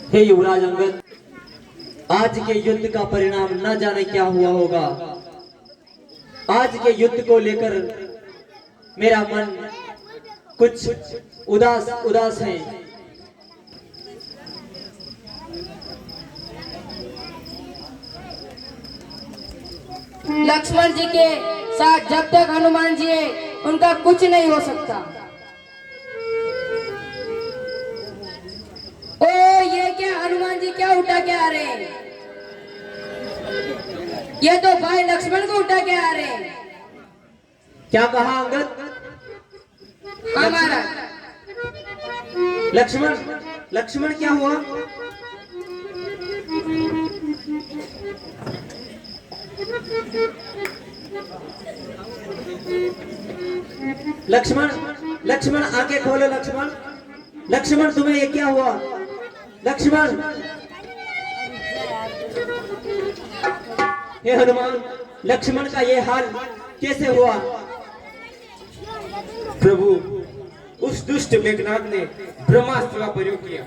हे युवराज अंगद, आज के युद्ध का परिणाम न जाने क्या हुआ होगा। आज के युद्ध को लेकर मेरा मन कुछ उदास उदास है। लक्ष्मण जी के साथ जब तक हनुमान जी है उनका कुछ नहीं हो सकता। ओ ये क्या हनुमान जी क्या उठा के आ रहे हैं? ये तो भाई लक्ष्मण को उठा के आ रहे हैं। क्या कहा अंगद? हमारा लक्ष्मण लक्ष्मण क्या हुआ? लक्ष्मण लक्ष्मण आंखें खोलो। लक्ष्मण लक्ष्मण तुम्हें ये क्या हुआ? लक्ष्मण, हे हनुमान, लक्ष्मण का ये हाल कैसे हुआ? प्रभु, उस दुष्ट मेघनाथ ने ब्रह्मास्त्र का प्रयोग किया।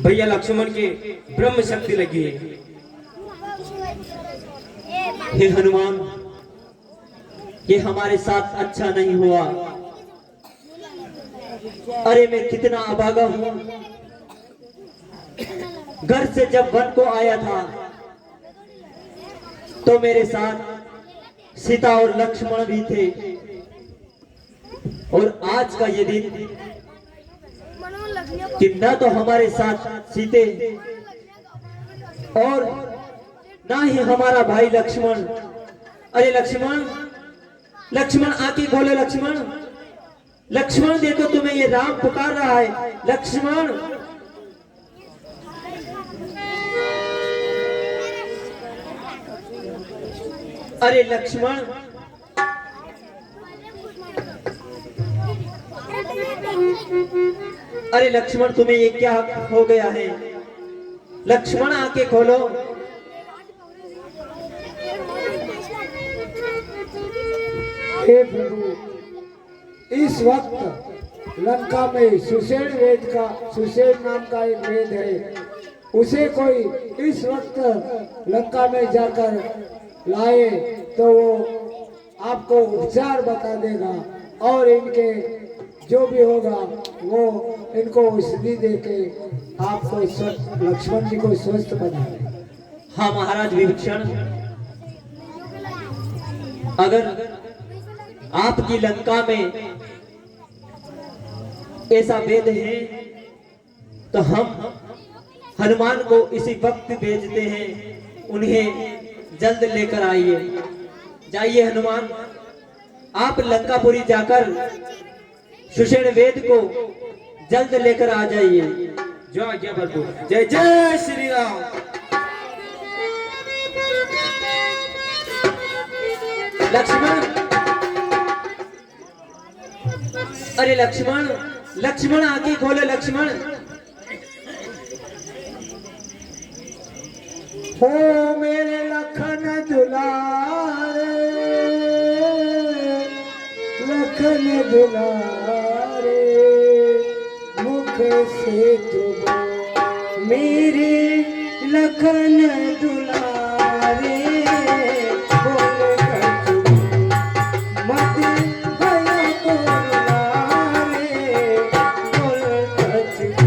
भैया लक्ष्मण के ब्रह्म शक्ति लगी है। हे हनुमान, ये हमारे साथ अच्छा नहीं हुआ। अरे मैं कितना अभागा हूँ। घर से जब वन को आया था तो मेरे साथ सीता और लक्ष्मण भी थे, और आज का ये दिन कि न तो हमारे साथ सीते और ना ही हमारा भाई लक्ष्मण। अरे लक्ष्मण लक्ष्मण आंखें खोले। लक्ष्मण लक्ष्मण देखो, तुम्हें ये राम पुकार रहा है। लक्ष्मण, अरे लक्ष्मण, अरे लक्ष्मण तुम्हें ये क्या हो गया है? लक्ष्मण आंखें खोलो। हे प्रभु, इस वक्त लंका में सुषेण नाम का एक वेद है, उसे कोई इस वक्त लंका में जाकर लाए तो वो आपको उपचार बता देगा, और इनके जो भी होगा वो इनको औषधि देके आपको लक्ष्मण जी को स्वस्थ बना देगा। हाँ महाराज विभीषण, अगर आपकी लंका में ऐसा वेद है तो हम हनुमान को इसी वक्त भेजते हैं। उन्हें जल्द लेकर आइए। जाइए हनुमान, आप लंकापुरी जाकर सुषेण वेद को जल्द लेकर आ जाइए। जो आज्ञा प्रभु। जय जय श्री राम। लक्ष्मण, अरे लक्ष्मण लक्ष्मण आंखें खोले। लक्ष्मण, हो मेरे लखन दुलारे, लखन दुलारे, मुख से तुम मेरे लखन दुलारे, बोल कर तुम मत भय को रुलारे, बोल कर तुम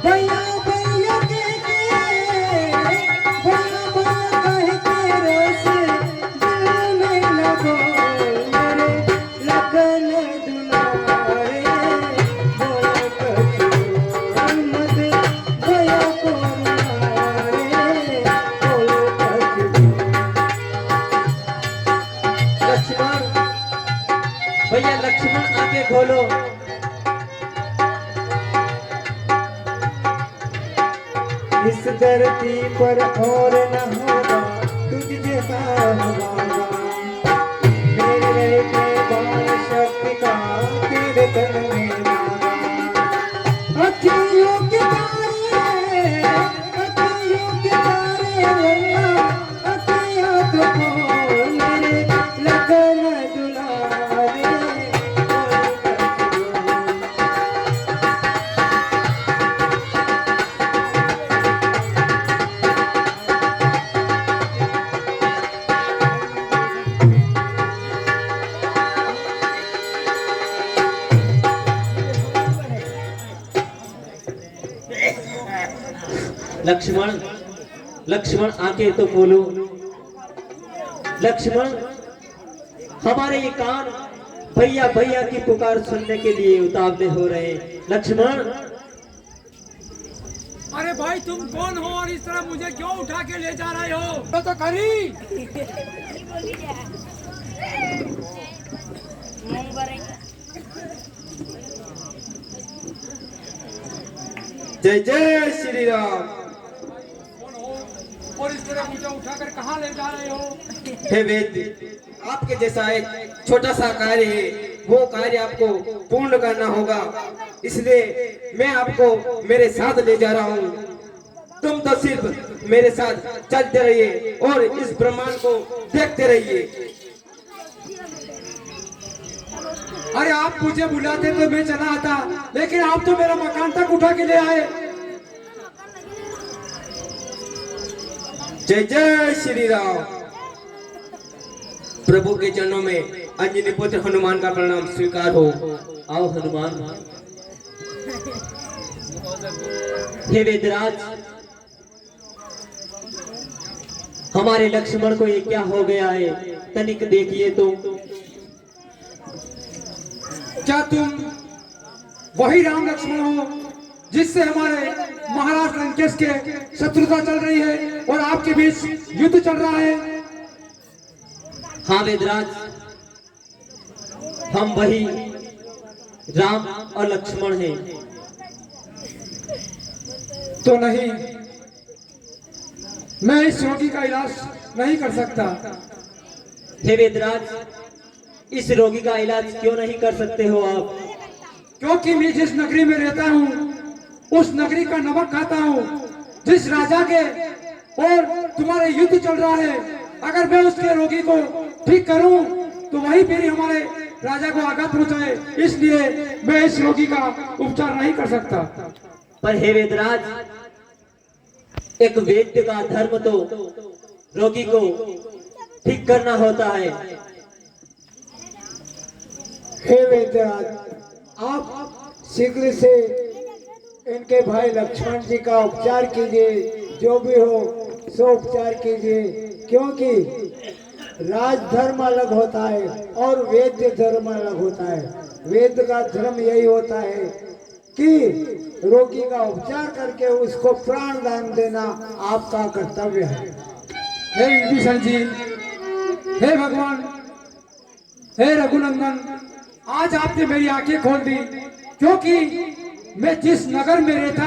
भैया भैया कहते रस दिल में लगो मेरे लगन दुलारे, बोल कर मत भैया को रुलारे, बोल कर लक्ष्मण, भैया लक्ष्मण आंखें खोलो। इस धरती पर और न होगा तुझ जैसा हमारा, मेरे रहते बाण शक्ति का तेरे तन में नारा। अखियों के तारे, अखियों लक्ष्मण, लक्ष्मण आके तो बोलो। लक्ष्मण, हमारे ये कान भैया भैया की पुकार सुनने के लिए उतावले हो रहे हैं। लक्ष्मण, अरे भाई तुम कौन हो और इस तरह मुझे क्यों उठा के ले जा रहे हो? तो करी जय जय श्री राम। कौन हो और इस तरह मुझे उठाकर कहाँ ले जा रहे हो? हे वेद, आपके जैसा एक छोटा सा कार्य है, वो कार्य आपको पूर्ण करना होगा, इसलिए मैं आपको मेरे साथ ले जा रहा हूँ। तुम तो सिर्फ मेरे साथ चलते रहिए और इस ब्रह्मांड को देखते रहिए। अरे आप मुझे बुलाते तो मैं चला आता, लेकिन आप तो मेरा मकान तक उठा के ले आए। जय जय श्री राम। प्रभु के चरणों में अंजनी पुत्र हनुमान का प्रणाम स्वीकार हो। आओ हनुमान। हे वेदराज, हमारे लक्ष्मण को ये क्या हो गया है, तनिक देखिए तो। क्या तुम वही राम लक्ष्मण हो जिससे हमारे महाराज लंकेश के शत्रुता चल रही है और आपके बीच युद्ध चल रहा है? हाँ वेदराज, हम वही राम और लक्ष्मण हैं। तो नहीं, मैं इस रोगी का इलाज नहीं कर सकता। हे वेदराज, इस रोगी का इलाज क्यों नहीं कर सकते हो आप? क्योंकि मैं जिस नगरी में रहता हूँ उस नगरी का नमक खाता हूँ। जिस राजा के और तुम्हारे युद्ध चल रहा है, अगर मैं उसके रोगी को ठीक करूं तो वही फिर हमारे राजा को आघात पहुंचाए, इसलिए मैं इस रोगी का उपचार नहीं कर सकता। पर हे वेदराज, एक वैद्य का धर्म तो रोगी को ठीक करना होता है। हे वेदराज, आप शीघ्र से इनके भाई लक्ष्मण जी का उपचार कीजिए, जो भी हो सो उपचार कीजिए, क्योंकि राजधर्म अलग होता है और वैद्य धर्म अलग होता है। वेद का धर्म यही होता है कि रोगी का उपचार करके उसको प्राण दान देना आपका कर्तव्य है। हे विभीषण जी, हे भगवान, हे रघुनंदन, आज आपने मेरी आंखें खोल दी, क्योंकि मैं जिस नगर में रहता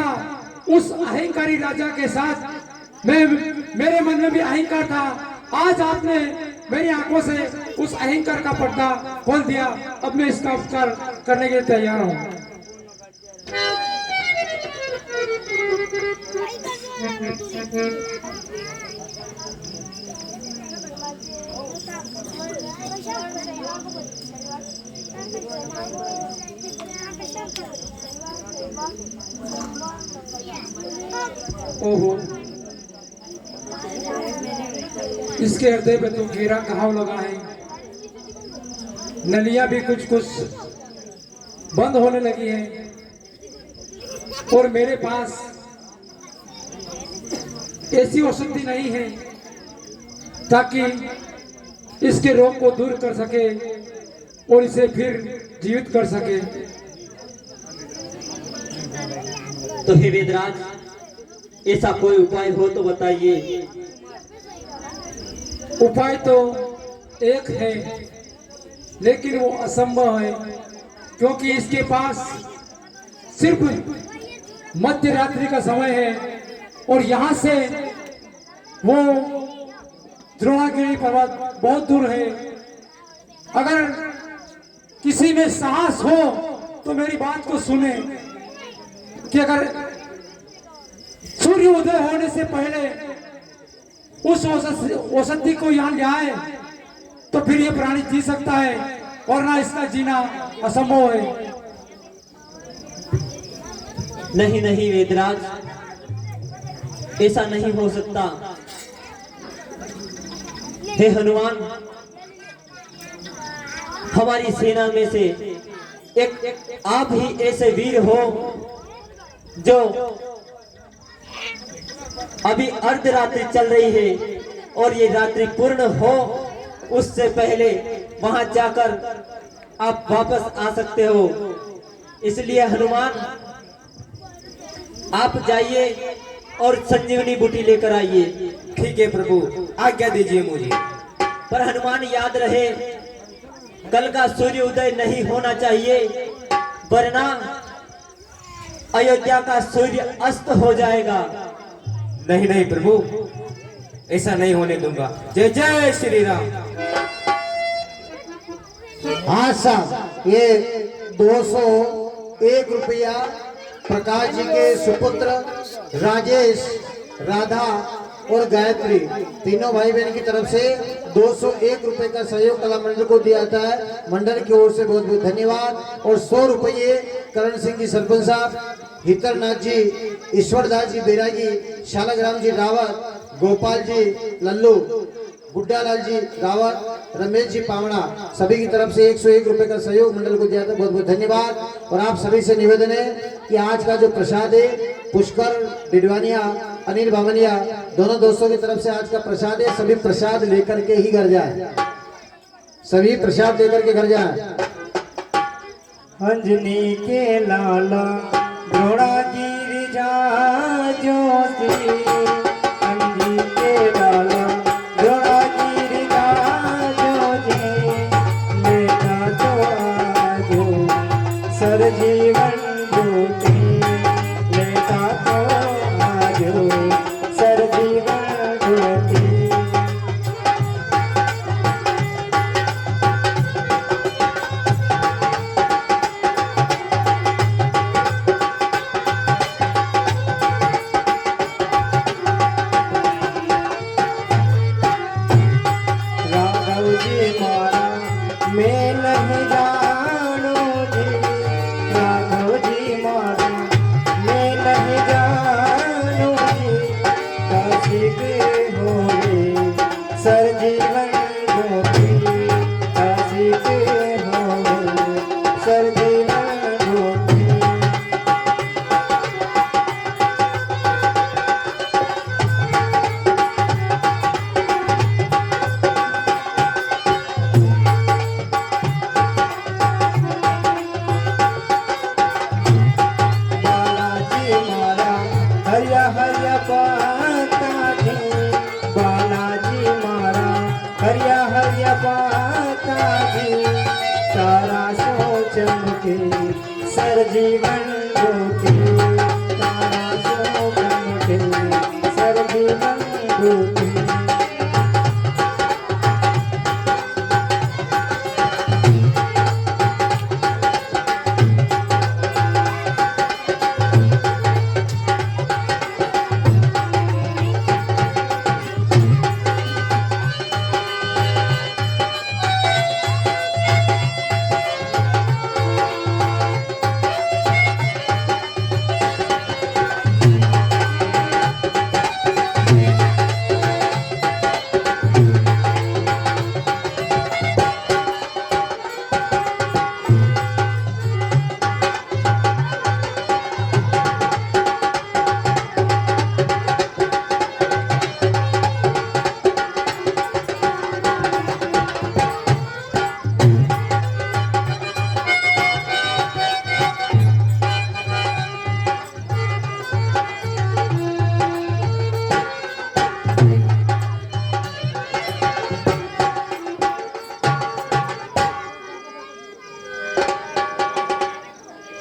उस अहंकारी राजा के साथ मेरे मन में भी अहंकार था। आज आपने मेरी आंखों से उस अहंकार का पर्दा खोल दिया। अब मैं इसका उपचार करने के लिए तैयार हूँ। ओहो, इसके हृदय पे तो गहरा घाव लगा है। नलियां भी कुछ कुछ बंद होने लगी हैं और मेरे पास ऐसी औषधि नहीं है ताकि इसके रोग को दूर कर सके और इसे फिर जीवित कर सके। तो हे वेदराज, ऐसा कोई उपाय हो तो बताइए। उपाय तो एक है, लेकिन वो असंभव है, क्योंकि इसके पास सिर्फ मध्य रात्रि का समय है और यहाँ से वो द्रोणागिरी पर्वत बहुत दूर है। अगर किसी में साहस हो तो मेरी बात को सुने कि अगर सूर्य उदय होने से पहले उस औषधि को यहाँ ले आए तो फिर ये प्राणी जी सकता है, और ना इसका जीना असंभव है। नहीं नहीं वेदराज, ऐसा नहीं हो सकता। हे हनुमान, हमारी सेना में से एक आप ही ऐसे वीर हो जो अभी अर्धरात्रि चल रही है और ये रात्रि पूर्ण हो उससे पहले वहां जाकर आप वापस आ सकते हो। इसलिए हनुमान आप जाइए और संजीवनी बूटी लेकर आइए। ठीक है प्रभु, आज्ञा दीजिए मुझे। पर हनुमान याद रहे, कल का सूर्य उदय नहीं होना चाहिए, वरना अयोध्या का सूर्य अस्त हो जाएगा। नहीं नहीं प्रभु, ऐसा नहीं होने दूंगा। जय जय श्री राम। हाँ साहब, ये 201 रुपया प्रकाश जी के सुपुत्र राजेश, राधा और गायत्री तीनों भाई बहन की तरफ से 201 रुपए का सहयोग कला मंडल को दिया जाता है। मंडल की ओर से बहुत बहुत धन्यवाद। और 100 रुपये करण सिंह जी सरपंच साहब, हितरनाथ जी, ईश्वरदास जी बैरागी, शालग्राम जी रावत, गोपाल जी लल्लू, गुड्डालाल जी रावत, रमेश जी पावड़ा, सभी की तरफ से 101 रुपए का सहयोग मंडल को दिया था। बहुत बहुत धन्यवाद। और आप सभी से निवेदन है कि आज का जो प्रसाद है, पुष्कर डिडवानिया, अनिल बामनिया दोनों दोस्तों की तरफ से आज का प्रसाद है, सभी प्रसाद लेकर के ही घर जाए, सभी प्रसाद लेकर के घर जाए। अंजनी के लाला द्रोणागिरि जा ज्योति, अंजनी के लाला द्रोणागिरि जा ज्योति, लेता तो आजो सर जीवन ज्योति, लेता तो आजो सर जीवन ज्योति। राघव जी मारा मैं नहीं जानू जी, राघव जी मारा मैं नहीं जानू जी, काशी के होगे सर जीवन ज्योति, काशी के होगे सर जीवन ज्योति। बालाजी मारा हरिया हरिया पाताजी, बालाजी मारा हरिया हरिया पाताजी, तारा सो चमके सर जीवन ज्योति, तारा सो चमके सर जीवन ज्योति।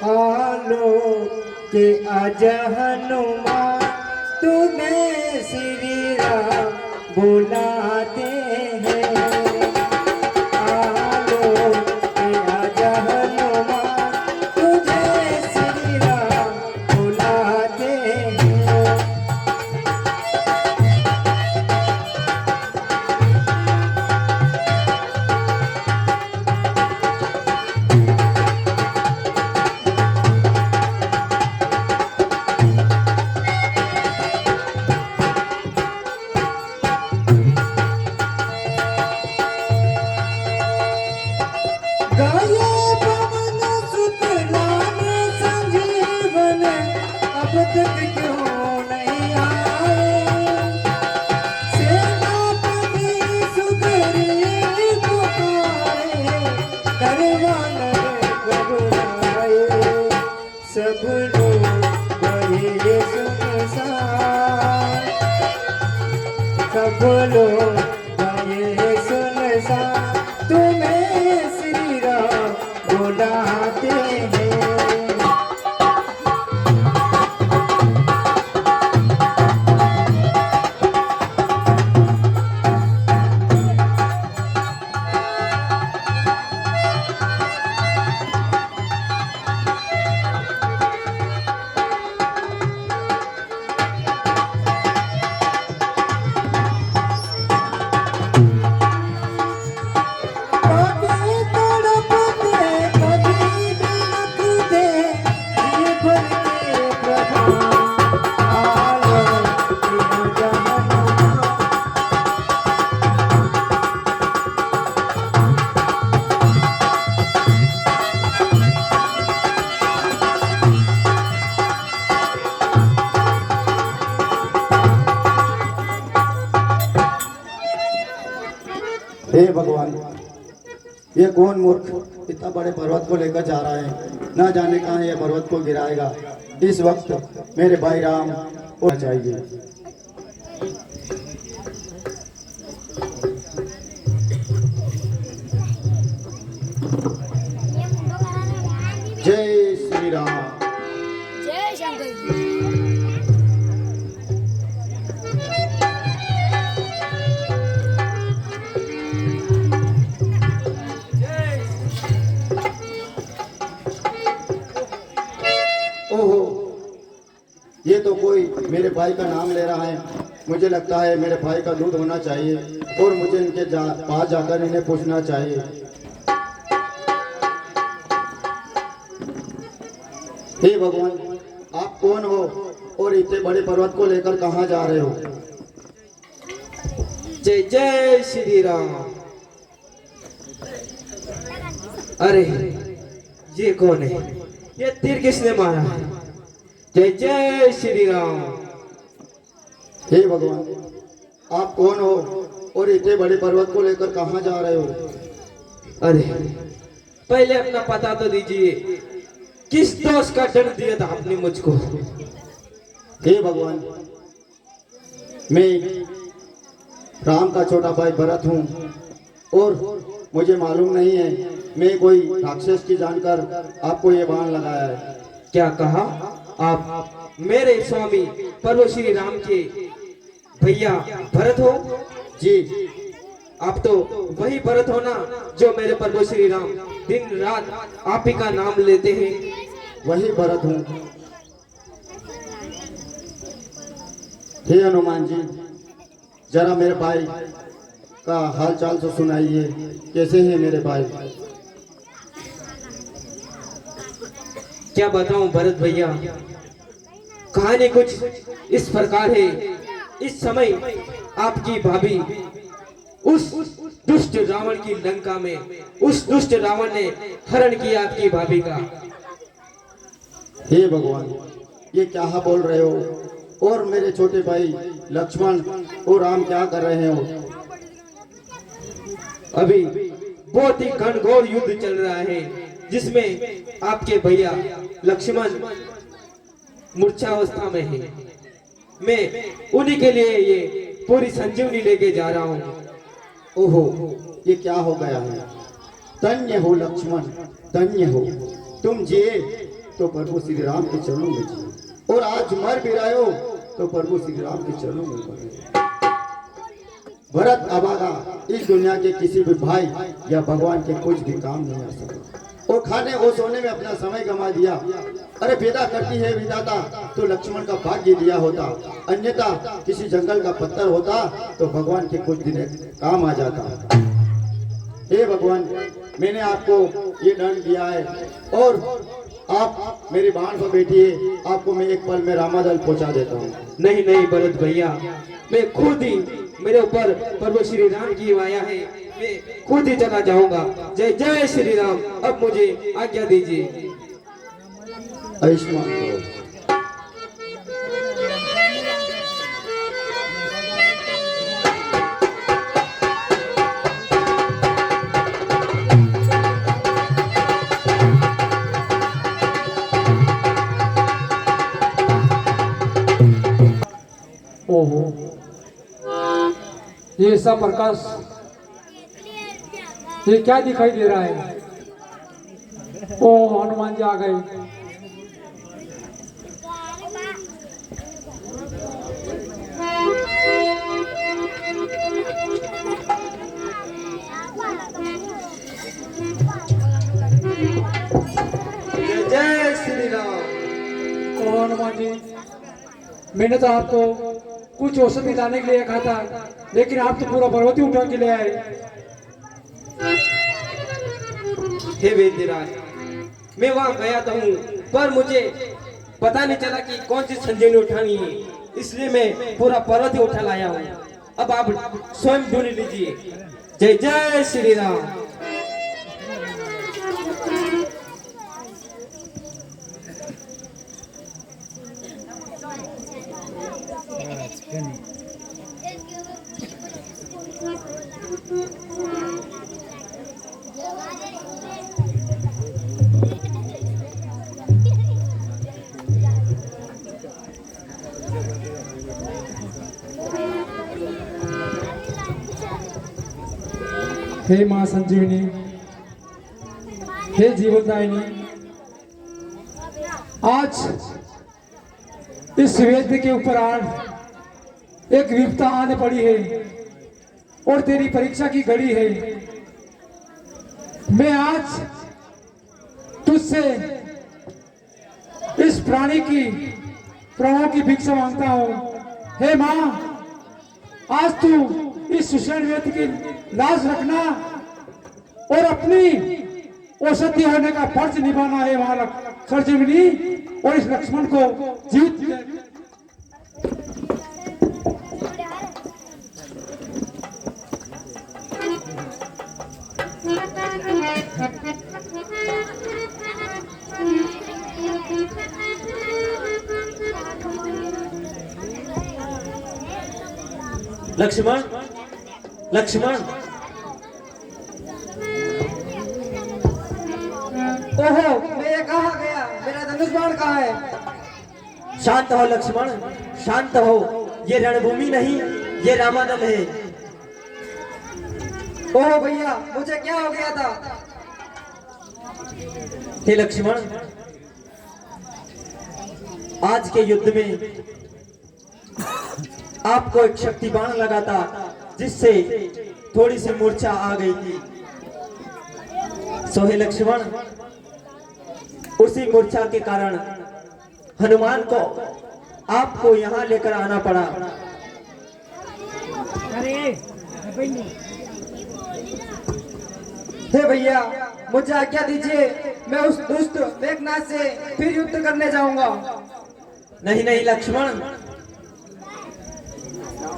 आलो के आज हनुमान तुम्हें श्री राम बुलाते हैं, आलो के आज हनुमान तुझे श्री राम बुलाते हैं। सब लोग गए सुनसान, तुम्हें श्री राम बुलाते हैं। कभी तड़पते, कभी बिलखते, जी भर के प्रभु आलो तीनों जहानों। हे भगवान, ये कौन मूर्ख इतना बड़े पर्वत को लेकर जा रहा है, ना जाने कहाँ ये पर्वत को गिराएगा। इस वक्त मेरे भाई राम होना चाहिए। जय श्री राम। जय शंकर जी। ओहो, ये तो कोई मेरे भाई का नाम ले रहा है। मुझे लगता है मेरे भाई का दूध होना चाहिए और मुझे इनके पास जाकर इन्हें पूछना चाहिए। हे भगवान, आप कौन हो और इतने बड़े पर्वत को लेकर कहाँ जा रहे हो? जय जय श्री राम। अरे ये कौन है? ये तीर किसने मारा? जय जय श्री राम। हे भगवान, आप कौन हो और इतने बड़े पर्वत को लेकर कहाँ जा रहे हो? अरे पहले अपना पता तो दीजिए, किस दोष का दंड दिया था आपने मुझको? हे भगवान, मैं राम का छोटा भाई भरत हूँ और मुझे मालूम नहीं है, मैं कोई राक्षस की जानकर आपको ये बाण लगाया है। क्या कहा? आप मेरे स्वामी प्रभु श्री राम के भैया भरत हो? जी, आप तो वही भरत हो ना जो मेरे प्रभु श्री राम दिन रात आप ही का नाम लेते हैं? वही भरत हूँ। हे हनुमान जी, जरा मेरे भाई का हाल चाल तो सुनाइए, कैसे हैं मेरे भाई? क्या बताऊं भरत भैया, कहानी कुछ इस प्रकार है। इस समय आपकी भाभी उस दुष्ट रावण की लंका में, उस दुष्ट रावण ने हरण किया आपकी भाभी का। हे भगवान, ये क्या बोल रहे हो? और मेरे छोटे भाई लक्ष्मण और राम क्या कर रहे हो? अभी बहुत ही घनघोर युद्ध चल रहा है, जिसमें आपके भैया लक्ष्मण मूर्छावस्था में है। मैं उन्हीं के लिए ये पूरी संजीवनी लेके जा रहा हूँ। ओहो, ये क्या हो गया है? धन्य हो लक्ष्मण, धन्य हो। तुम जिए तो प्रभु श्री राम के चरणों में जिए, और आज मर भी रहे हो तो प्रभु श्री राम के चरणों में मरो। भरत अभागा इस दुनिया के किसी भी भाई या भगवान के कुछ भी काम नहीं आ सका, और खाने और सोने में अपना समय गंवा दिया। अरे पैदा करती है विधाता तो लक्ष्मण का भाग्य दिया होता, अन्यथा किसी जंगल का पत्थर होता तो भगवान के कुछ दिन काम आ जाता। हे भगवान, मैंने आपको ये दंड दिया है और आप मेरी बाण पर बैठिए, आपको मैं एक पल में रामादल पहुंचा देता हूँ। नहीं नहीं भरत भैया, मैं खुद ही, मेरे ऊपर प्रभु श्री राम की माया है, मैं खुद ही चला जाऊंगा। जय जय श्री राम। अब मुझे आज्ञा दीजिए। आयुष्मान भव। ओहो, ये ऐसा प्रकाश, ये क्या दिखाई दे रहा है? ओ हनुमान जी आ गए। जय जय श्री राम। ओ हनुमान जी, मैंने तो आपको कुछ औषधि लाने के लिए कहा था, लेकिन आप तो पूरा पर्वत ही उठा के ले आए। हे वेदराज, मैं वहां गया तो हूँ, पर मुझे पता नहीं चला कि कौन सी संजीवनी उठानी है, इसलिए मैं पूरा पर्वत ही उठा लाया हूँ। अब आप स्वयं ढूंढ लीजिए। जय जय श्री राम। हे माँ संजीवनी, हे जीवनदायिनी, आज इस वेद के ऊपर आज एक विपदा आने पड़ी है और तेरी परीक्षा की घड़ी है। मैं आज तुझसे इस प्राणी की प्राणों की भिक्षा मांगता हूँ। हे माँ, आज तू इस सुषेण वेद की लाज रखना और अपनी औषधि होने का फर्ज निभाना है मालक संजीवनी, और इस लक्ष्मण को जीवित लक्ष्मण, लक्ष्मण, ओहो, मैं कहाँ गया? मेरा धनुष बाण कहाँ है? शांत हो लक्ष्मण, शांत हो। ये रणभूमि नहीं, ये रामादल है। ओहो भैया, मुझे क्या हो गया था? हे लक्ष्मण, आज के युद्ध में आपको एक शक्ति बाण लगा था, जिससे थोड़ी सी मूर्छा आ गई थी। सो हे लक्ष्मण, उसी मूर्छा के कारण हनुमान को आपको यहाँ लेकर आना पड़ा। हे भैया, मुझे आज्ञा दीजिए, मैं उस दुष्ट मेघनाथ से फिर युद्ध करने जाऊंगा। नहीं नहीं लक्ष्मण,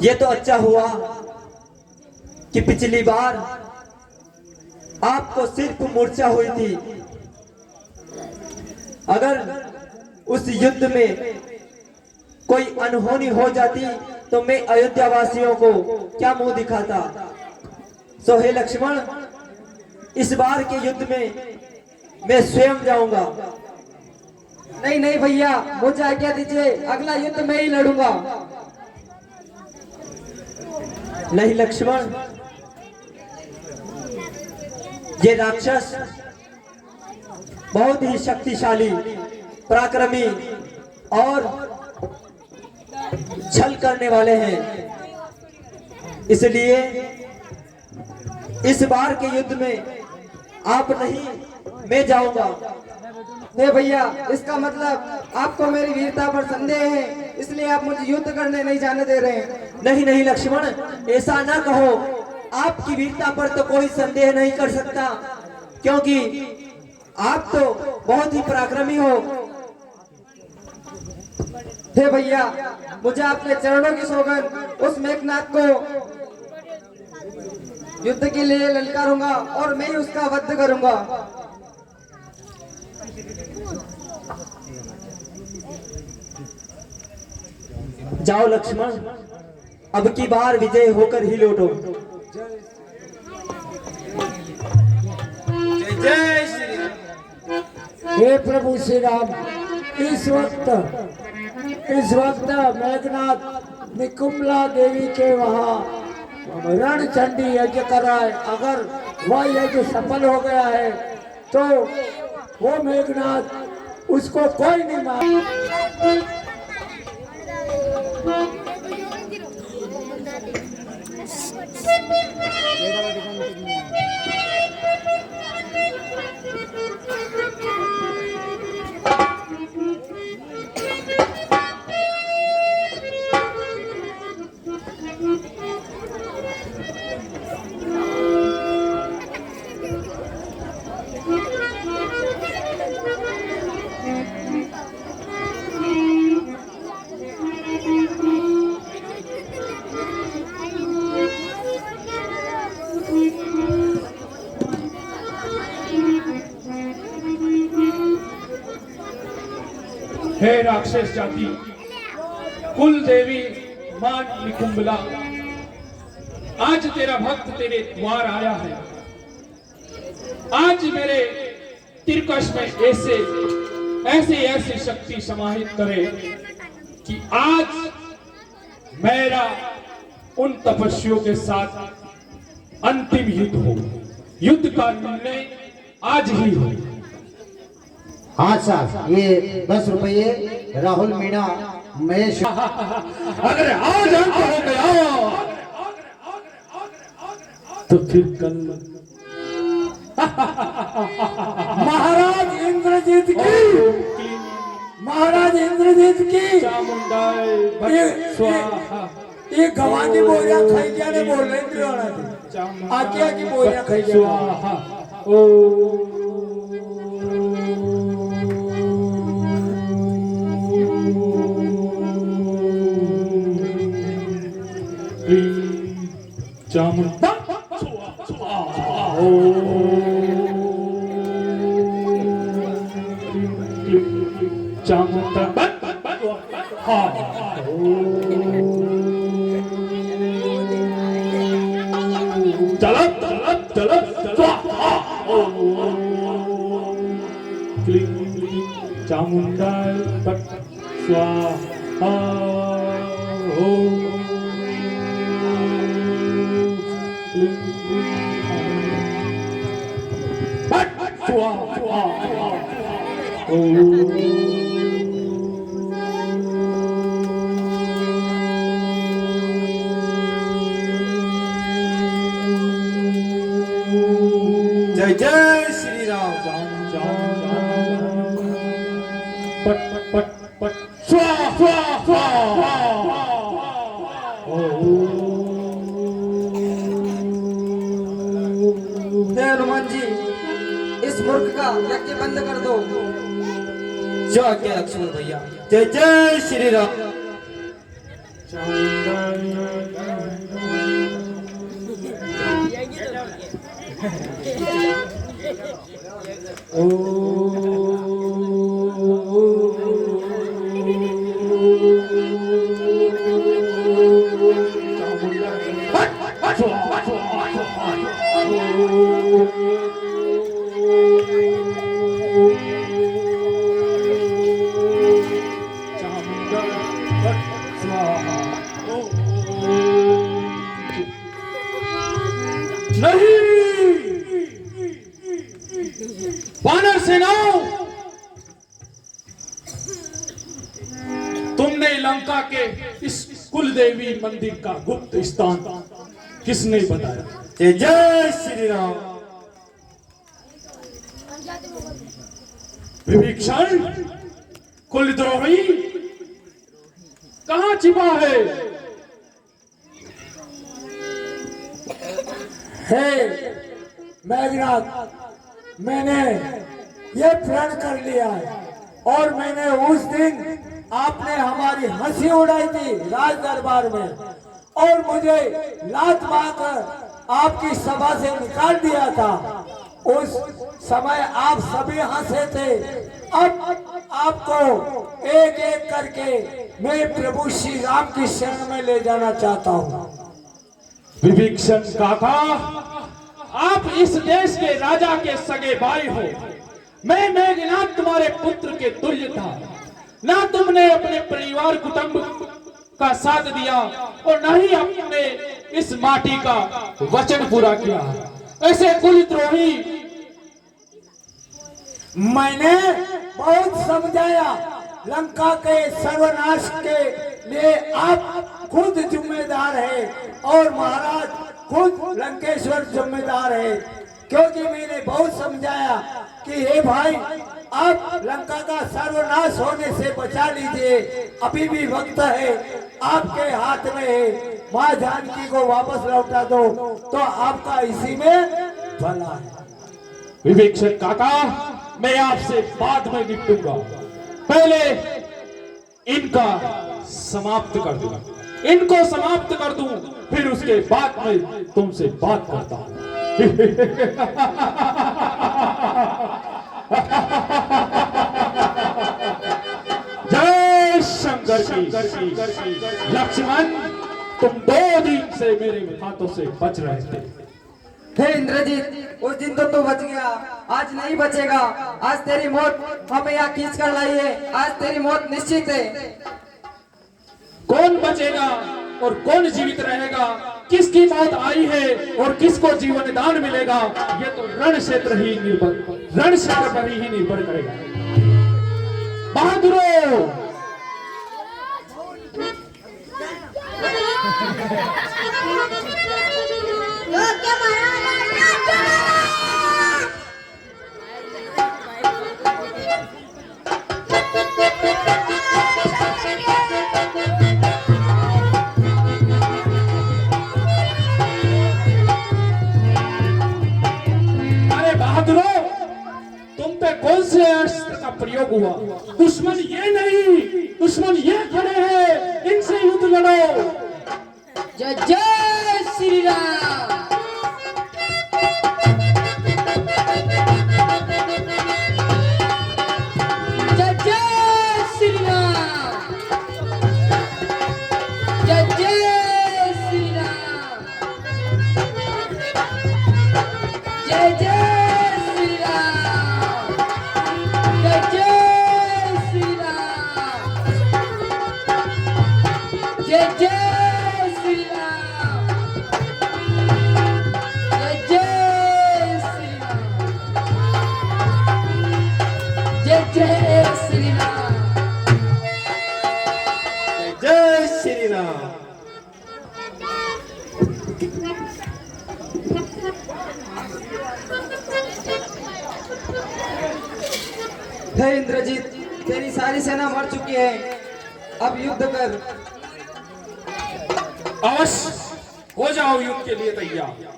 ये तो अच्छा हुआ कि पिछली बार आपको सिर्फ मूर्छा हुई थी। अगर उस युद्ध में कोई अनहोनी हो जाती तो मैं अयोध्या वासियों को क्या मुंह दिखाता। सो हे लक्ष्मण, इस बार के युद्ध में मैं स्वयं जाऊंगा। नहीं नहीं भैया, मुझे आज्ञा दीजिए, अगला युद्ध मैं ही लड़ूंगा। नहीं लक्ष्मण, ये राक्षस बहुत ही शक्तिशाली, पराक्रमी और छल करने वाले हैं। इसलिए इस बार के युद्ध में आप नहीं, मैं जाऊंगा। हे भैया, इसका मतलब आपको मेरी वीरता पर संदेह है, इसलिए आप मुझे युद्ध करने नहीं जाने दे रहे हैं। नहीं नहीं लक्ष्मण, ऐसा ना कहो। आपकी वीरता पर तो कोई संदेह नहीं कर सकता, क्योंकि आप तो बहुत ही पराक्रमी हो। हे भैया, मुझे आपके चरणों की सौगंध, उस मेघनाथ को युद्ध के लिए ललकारूंगा और मैं ही उसका वध करूंगा। जाओ लक्ष्मण, अब की बार विजय होकर ही लौटो। जय जय श्री राम। हे प्रभु श्री राम, इस वक्त मेघनाथ निकुंभला देवी के वहाँ रणचंडी यज्ञ कर रहा है। अगर वह यज्ञ सफल हो गया है तो वो मेघनाथ उसको कोई नहीं मार। हे राक्षस जाति, कुल देवी मां निकुंबला, आज तेरा भक्त तेरे द्वार आया है। आज मेरे तिरकश में ऐसी शक्ति समाहित करे कि आज मेरा उन तपस्वियों के साथ अंतिम युद्ध हो। युद्ध का निर्णय आज ही हो। हाँ साहब, ये 10 रुपये राहुल मीणा महेश। अगर आज अंत हो गया तो फिर कल महाराज इंद्रजीत की, महाराज इंद्रजीत की ये गवानी बोरिया खाई गया ने बोल रहे थे। आज्ञा की बोरिया खाई गया। ओ चामुंडा चामुंडा चलत चलत चलत चामुंडा स्वाहा जय जय श्री राम। पट पट पट स्वाहा स्वाहा हनुमान जी, इस मूर्ख का यज्ञ बंद कर दो। जो आज्ञा लक्ष्मण भैया। जय जय श्री राम। वानर सेनाओं, तुमने लंका के इस कुलदेवी मंदिर का गुप्त स्थान किसने बताया? जय जय श्री राम। विभीषण कुलद्रोही कहाँ छिपा है? हे मेघनाथ, मैंने ये प्रण कर लिया है और मैंने उस दिन आपने हमारी हंसी उड़ाई थी राज दरबार में और मुझे लात मारकर आपकी सभा से निकाल दिया था। उस समय आप सभी हंसे थे। अब आपको एक एक करके मैं प्रभु श्री राम की शरण में ले जाना चाहता हूँ। विभीषण काका, आप इस देश के राजा के सगे भाई हो। मैं मेघनाथ तुम्हारे पुत्र के तुल्य था। ना तुमने अपने परिवार कुटुंब का साथ दिया और न ही अपने इस माटी का वचन पूरा किया। ऐसे कुलद्रोही मैंने बहुत समझाया, लंका के सर्वनाश के लिए आप खुद जिम्मेदार है और महाराज खुद लंकेश्वर जिम्मेदार है, क्योंकि मैंने बहुत समझाया कि हे भाई आप लंका का सर्वनाश होने से बचा लीजिए, अभी भी वक्त है, आपके हाथ में है, माँ जानकी को वापस लौटा दो तो आपका इसी में भला है। विवेक्षण काका, मैं आपसे बाद में निपटूंगा, पहले इनका समाप्त कर दूं, इनको समाप्त कर दूं, फिर उसके बाद में तुमसे बात करता हूं। जय शंकर की। लक्ष्मण, तुम 2 दिन से मेरे हाथों से बच रहे थे। हे इंद्रजीत, उस दिन तो तू बच गया, आज नहीं बचेगा। आज तेरी मौत हमें यहाँ खींच कर लाई है, आज तेरी मौत निश्चित है। कौन बचेगा और कौन जीवित रहेगा, किसकी मौत आई है और किसको जीवन दान मिलेगा, ये तो रण क्षेत्र पर ही निर्भर करेगा। बहादुरों, कौन से अस्त्र का प्रयोग हुआ? दुश्मन ये नहीं, दुश्मन ये खड़े हैं, इनसे युद्ध लड़ो। जय जय श्री राम। जय जय श्री राम। जय जय श्री राम। जय जय श्री राम। जय जय श्री राम। जय जय श्री राम। जय जय श्री राम। जय जय श्री राम। जय श्री राम। हे इंद्रजीत, तेरी सारी सेना मर चुकी है, अब युद्ध कर। अवश्य हो जाओ युद्ध के लिए तैयार।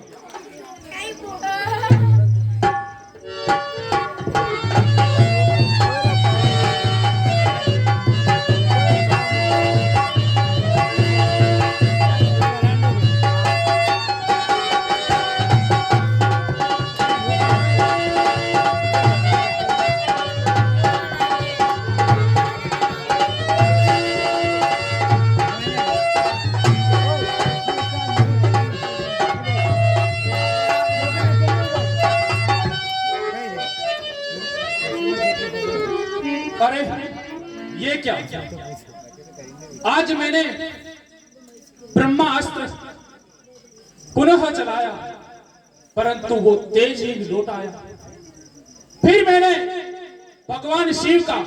अरे ये क्या? आज मैंने ब्रह्मास्त्र पुनः चलाया, परंतु वो तेज ही लौट आया। फिर मैंने भगवान शिव का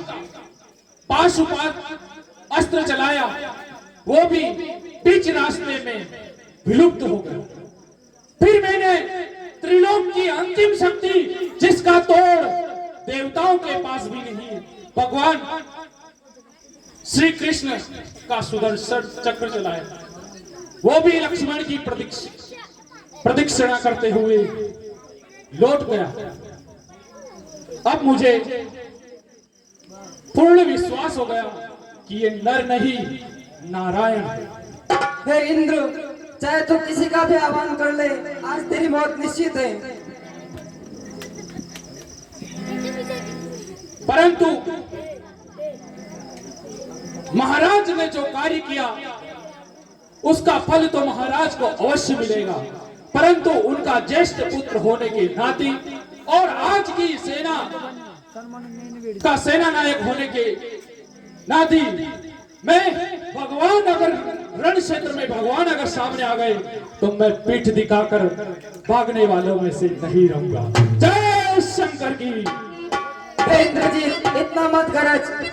पाशुपात अस्त्र चलाया, वो भी बीच रास्ते में विलुप्त हो गया। फिर मैंने त्रिलोक की अंतिम शक्ति, जिसका तोड़ देवताओं के पास भी नहीं है, भगवान श्री कृष्ण का सुदर्शन चक्र चलाया, वो भी लक्ष्मण की प्रदक्षिणा करते हुए लौट गया। अब मुझे पूर्ण विश्वास हो गया कि ये नर नहीं नारायण है। हे इंद्र, चाहे तू किसी का भी आह्वान कर ले, आज तेरी मौत निश्चित है। परंतु महाराज ने जो कार्य किया उसका फल तो महाराज को अवश्य मिलेगा, परंतु उनका ज्येष्ठ पुत्र होने के नाते और आज की सेना का सेना नायक होने के नाते मैं भगवान अगर रण क्षेत्र में भगवान अगर सामने आ गए तो मैं पीठ दिखाकर भागने वालों में से नहीं रहूंगा। जय शंकर की। हे इंद्रजीत, इतना मत गरज।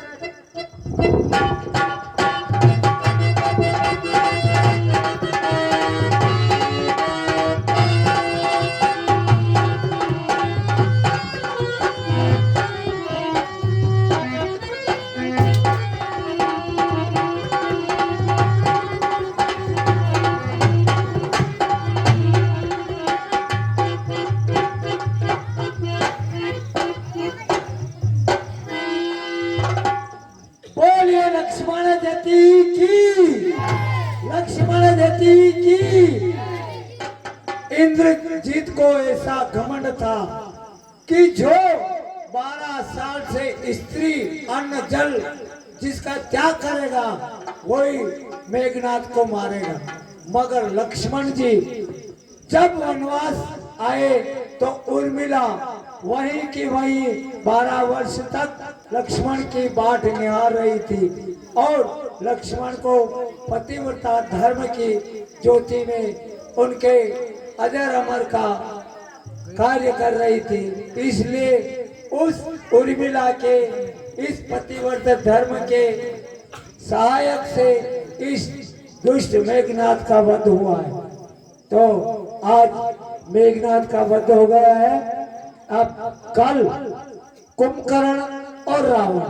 बोलिए लक्ष्मण जति की, लक्ष्मण जति की। इंद्रजीत को ऐसा घमंड था कि जो 12 साल से स्त्री अन्न जल जिसका त्याग करेगा वही मेघनाथ को मारेगा। मगर लक्ष्मण जी जब वनवास आए तो उर्मिला वहीं की वहीं 12 वर्ष तक लक्ष्मण की बाट निहार रही थी और लक्ष्मण को पतिव्रता धर्म की ज्योति में उनके अजर अमर का कार्य कर रही थी। इसलिए उस उर्मिला के इस पतिव्रत धर्म के सहायक से इस दुष्ट मेघनाथ का वध हुआ है। तो आज मेघनाथ का वध हो गया है। अब कल कुंभकर्ण और रावण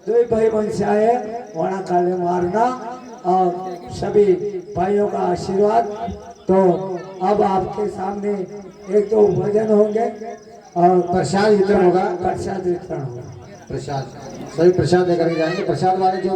दो भाई वंश आए वहां काले मारना और सभी भाइयों का आशीर्वाद। तो अब आपके सामने एक दो भजन होंगे और प्रसाद वितरण होगा। प्रसाद वितरण होगा। प्रसाद सभी प्रसाद लेकर के जाएंगे। प्रसाद वाले जो